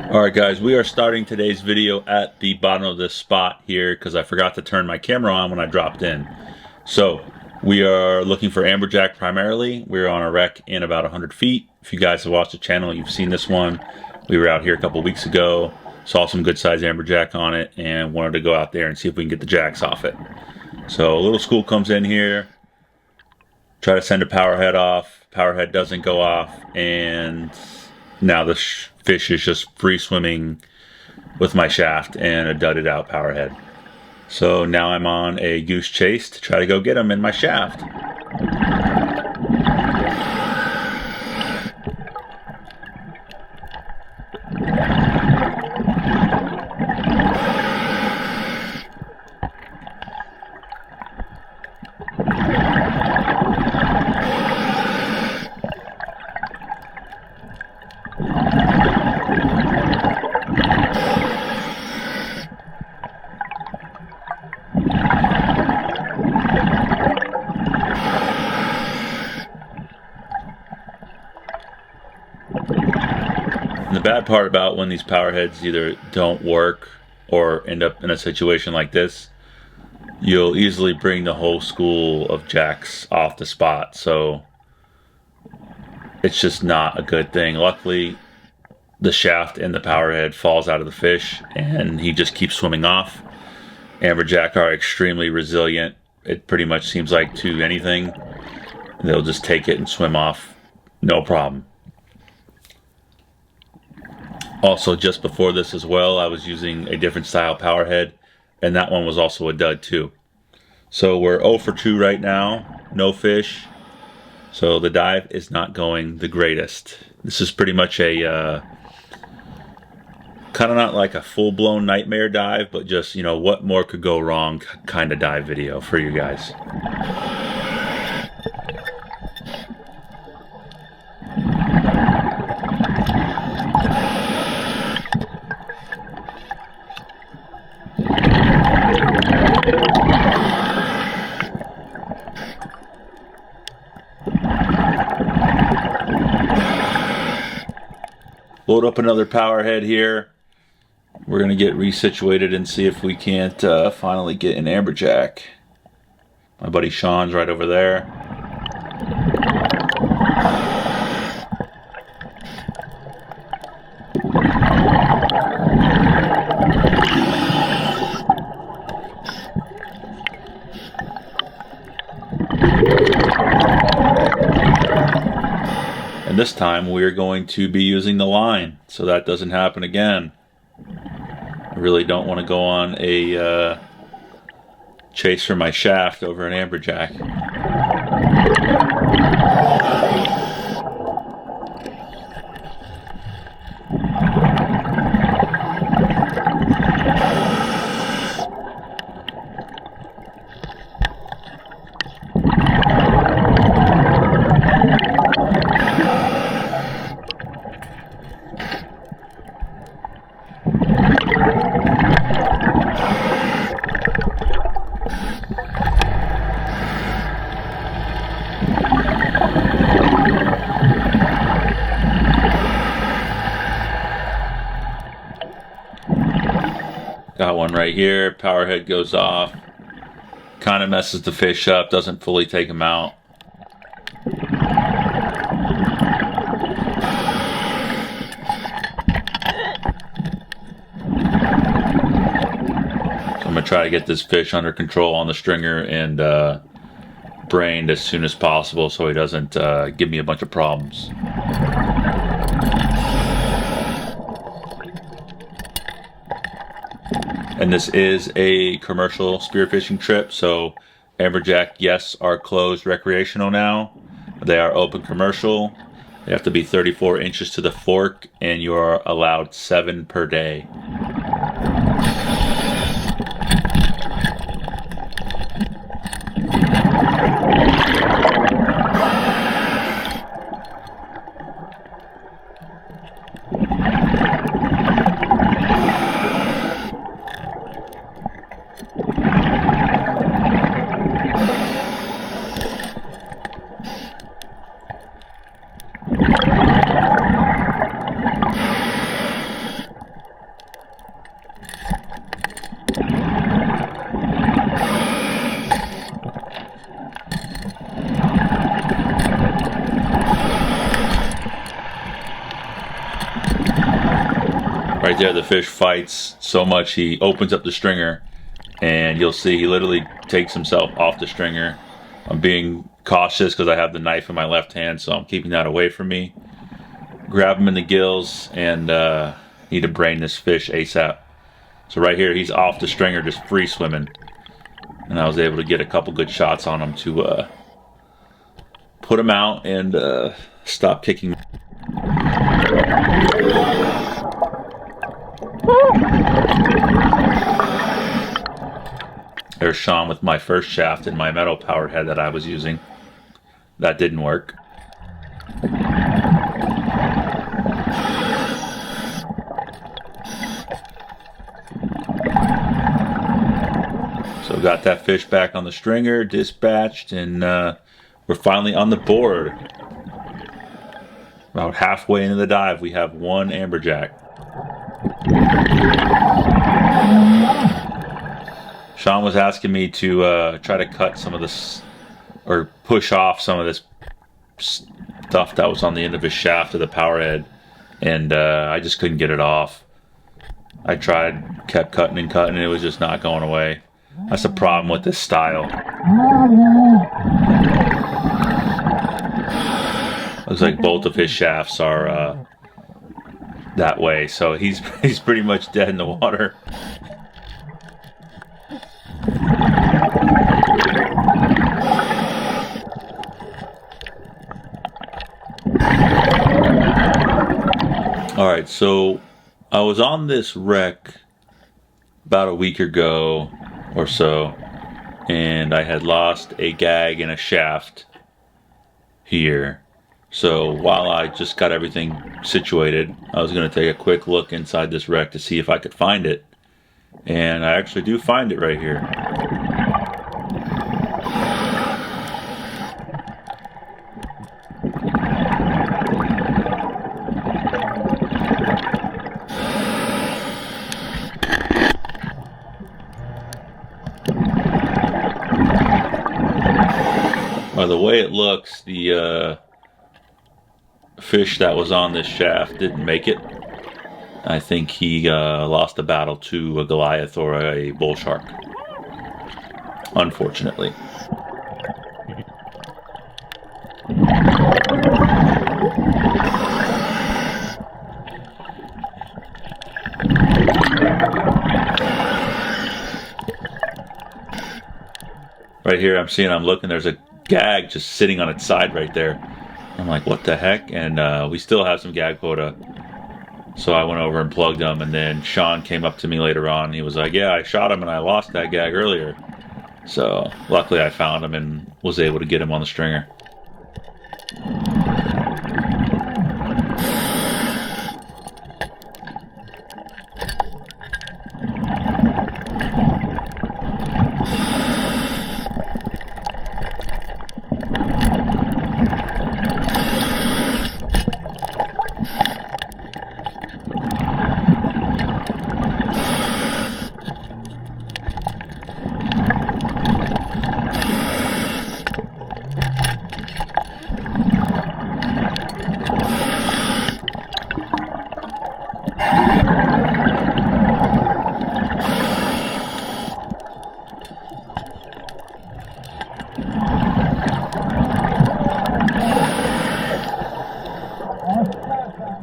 Alright guys, we are starting today's video at the bottom of this spot here because I forgot to turn my camera on when I dropped in. So, we are looking for amberjack primarily. We're on a wreck in about 100 feet. If you guys have watched the channel, you've seen this one. We were out here a couple weeks ago, saw some good sized amberjack on it, and wanted to go out there and see if we can get the jacks off it. So, a little school comes in here, try to send a power head off. Power head doesn't go off, and now the fish is just free swimming with my shaft and a dudded out power head. So now I'm on a goose chase to try to go get him in my shaft. And the bad part about when these power heads either don't work or end up in a situation like this, you'll easily bring the whole school of jacks off the spot. So it's just not a good thing. Luckily, the shaft and the power head falls out of the fish and he just keeps swimming off. Amberjack are extremely resilient. It pretty much seems like to anything. They'll just take it and swim off, no problem. Also, just before this as well, I was using a different style power head, and that one was also a dud too. So we're 0 for 2 right now, no fish. So the dive is not going the greatest. This is pretty much a kind of not like a full-blown nightmare dive, but just, you know, what more could go wrong kind of dive video for you guys. Load up another power head here. We're going to get resituated and see if we can't finally get an amberjack. My buddy Sean's right over there. And this time we're going to be using the line so that doesn't happen again. I really don't want to go on a chase for my shaft over an amberjack. Got one right here, power head goes off, kind of messes the fish up, doesn't fully take him out. So I'm going to try to get this fish under control on the stringer and brained as soon as possible so he doesn't give me a bunch of problems. And this is a commercial spearfishing trip, so amberjack, yes, are closed recreational now. They are open commercial. They have to be 34 inches to the fork, and you are allowed 7 per day. Right there, the fish fights so much he opens up the stringer, and you'll see he literally takes himself off the stringer. I'm being cautious because I have the knife in my left hand, so I'm keeping that away from me. Grab him in the gills and need to brain this fish ASAP. So right here, he's off the stringer, just free swimming. And I was able to get a couple good shots on him to put him out and stop kicking. There's Sean with my first shaft and my metal powered head that I was using. That didn't work. So got that fish back on the stringer, dispatched, and we're finally on the board. About halfway into the dive, we have one amberjack. Sean was asking me to try to cut some of this, or push off some of this stuff that was on the end of his shaft of the power head, and I just couldn't get it off. I tried, kept cutting and cutting, and it was just not going away. That's the problem with this style. Looks like both of his shafts are that way, so he's pretty much dead in the water. Alright, so I was on this wreck about a week ago or so, and I had lost a gag and a shaft here. So while I just got everything situated, I was going to take a quick look inside this wreck to see if I could find it. And I actually do find it right here. By the way it looks, the fish that was on this shaft didn't make it. I think he lost a battle to a Goliath or a bull shark, unfortunately. Right here I'm looking, there's a gag just sitting on its side right there. I'm like, what the heck? And we still have some gag quota. So I went over and plugged them, and then Sean came up to me later on. He was like, yeah, I shot him and I lost that gag earlier. So luckily I found him and was able to get him on the stringer.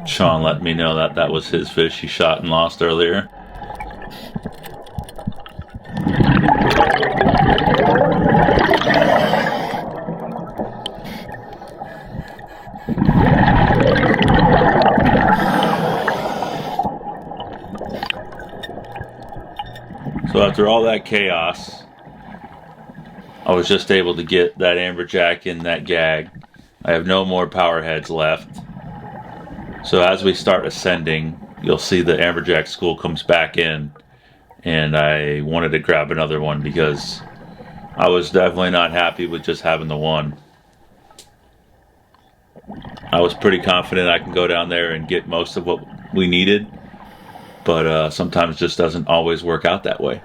Sean let me know that that was his fish he shot and lost earlier. So after all that chaos, I was just able to get that amberjack in that gag. I have no more power heads left. So as we start ascending, you'll see the amberjack school comes back in, and I wanted to grab another one because I was definitely not happy with just having the one. I was pretty confident I can go down there and get most of what we needed, but sometimes it just doesn't always work out that way.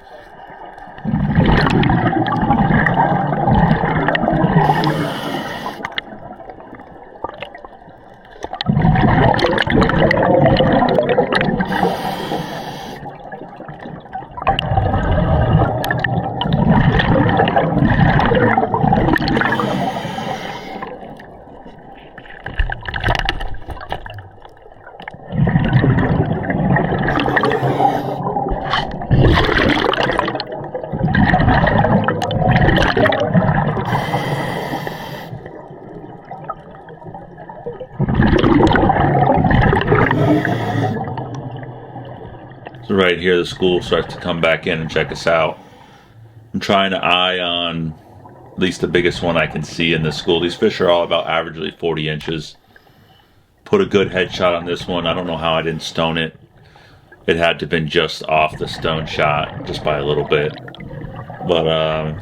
So right here, the school starts to come back in and check us out. I'm trying to eye on at least the biggest one I can see in this school. These fish are all about averagely 40 inches. Put a good headshot on this one. I don't know how I didn't stone it. It had to have been just off the stone shot, just by a little bit. But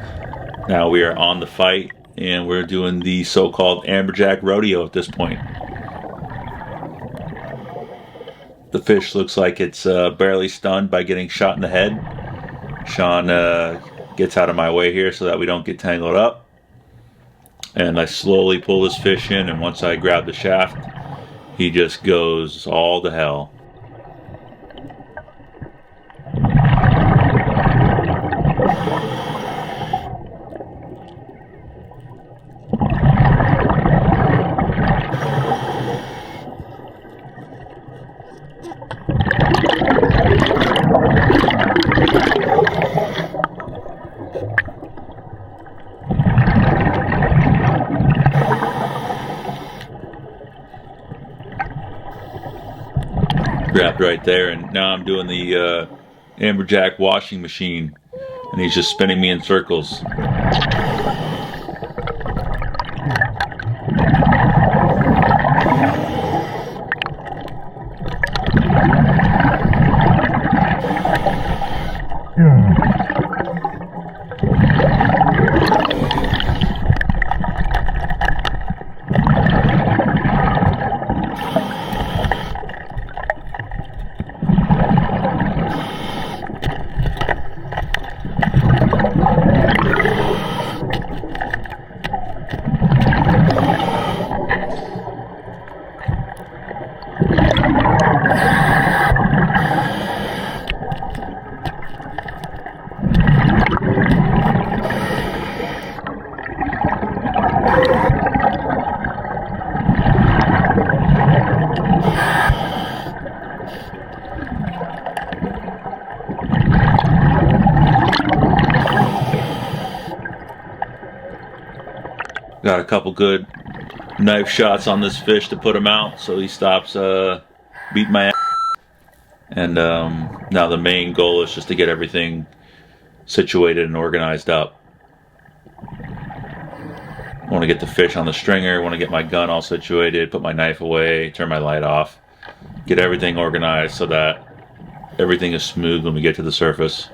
now we are on the fight, and we're doing the so-called Amberjack rodeo at this point. The fish looks like it's barely stunned by getting shot in the head. Sean gets out of my way here so that we don't get tangled up. And I slowly pull this fish in, and once I grab the shaft, he just goes all to hell. Grabbed right there, and now I'm doing the Amberjack washing machine, and he's just spinning me in circles. Got a couple good knife shots on this fish to put him out, so he stops beating my ass. And now the main goal is just to get everything situated and organized up. I want to get the fish on the stringer, I want to get my gun all situated, put my knife away, turn my light off, get everything organized so that everything is smooth when we get to the surface.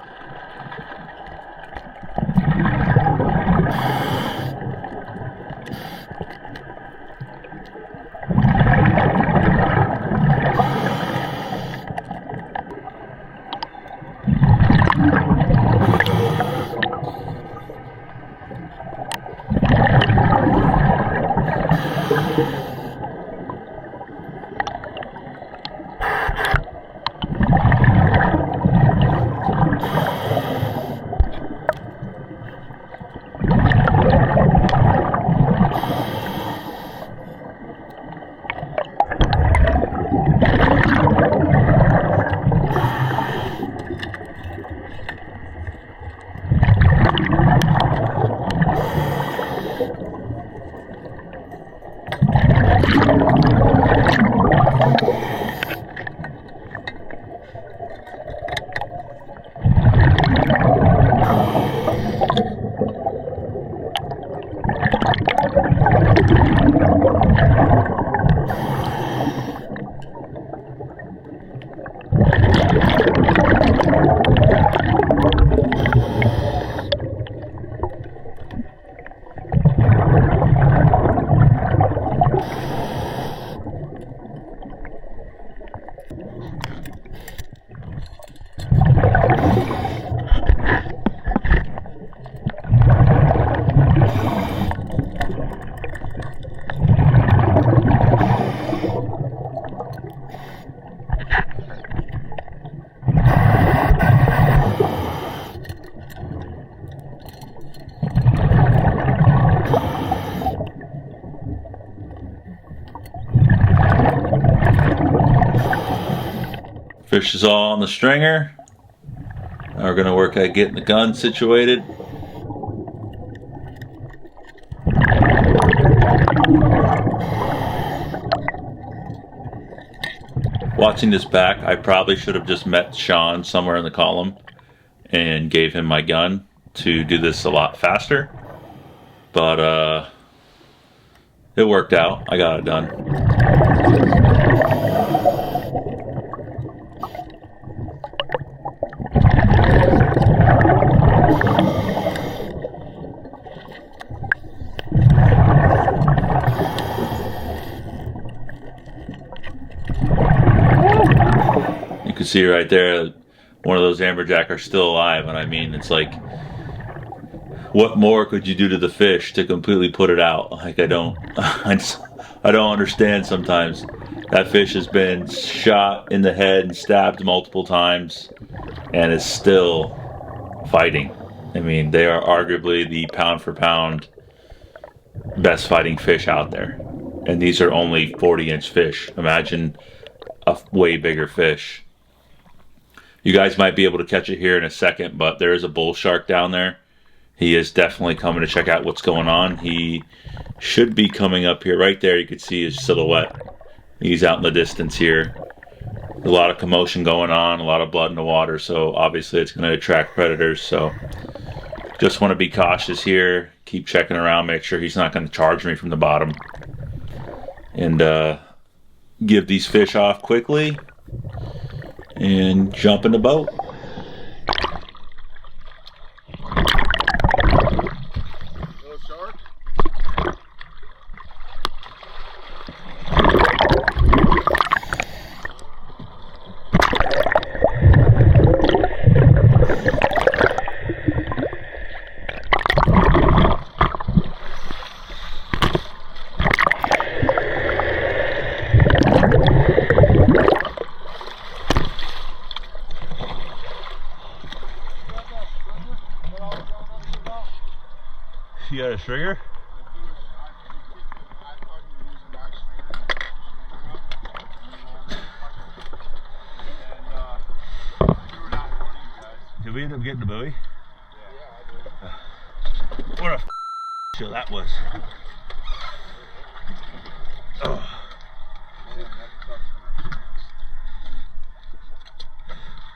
Fish is all on the stringer. Now we're going to work at getting the gun situated. Watching this back, I probably should have just met Sean somewhere in the column and gave him my gun to do this a lot faster. But it worked out. I got it done. You can see right there, one of those amberjack are still alive, and I mean, it's like, what more could you do to the fish to completely put it out? Like, I don't understand sometimes. That fish has been shot in the head and stabbed multiple times and is still fighting. I mean, they are arguably the pound for pound best fighting fish out there. And these are only 40-inch fish. Imagine a way bigger fish. You guys might be able to catch it here in a second, but there is a bull shark down there. He is definitely coming to check out what's going on. He should be coming up here. Right there, you can see his silhouette. He's out in the distance here. A lot of commotion going on, a lot of blood in the water, so obviously it's going to attract predators. So just want to be cautious here. Keep checking around, make sure he's not going to charge me from the bottom. And give these fish off quickly and jump in the boat. You got a stringer? Did we end up getting the buoy? Yeah. What a show that was. Oh.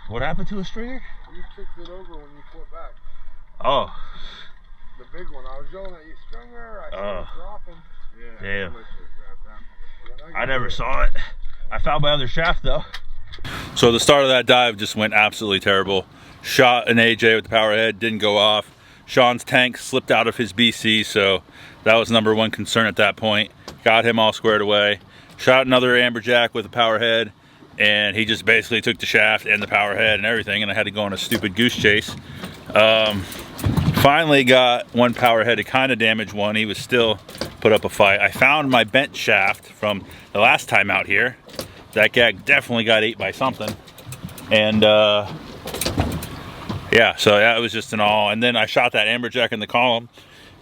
What happened to a stringer? You kicked it over when you flipped back. Oh. The big one. I was yelling at you, stringer. I saw it dropping. Yeah. Damn. I never saw it. I found my other shaft though. So the start of that dive just went absolutely terrible. Shot an AJ with the power head, didn't go off. Sean's tank slipped out of his BC, so that was number one concern at that point. Got him all squared away. Shot another amberjack with a power head, and he just basically took the shaft and the power head and everything, and I had to go on a stupid goose chase. Finally got one power head to kind of damage one. He was still put up a fight. I found my bent shaft from the last time out here. That gag definitely got ate by something. And yeah, so that was just an all. And then I shot that amberjack in the column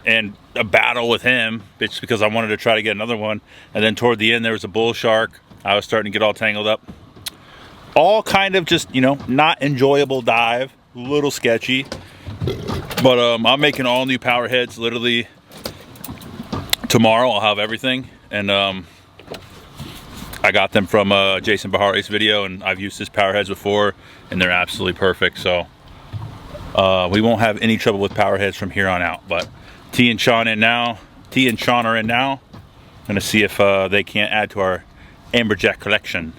and a battle with him, it's because I wanted to try to get another one. And then toward the end there was a bull shark. I was starting to get all tangled up. All kind of just, you know, not enjoyable dive, a little sketchy. But I'm making all new power heads literally tomorrow. I'll have everything, and I got them from Jason Bahari's video, and I've used his power heads before, and they're absolutely perfect. So we won't have any trouble with power heads from here on out. But T and Sean are in now. Gonna see if they can't add to our amberjack collection.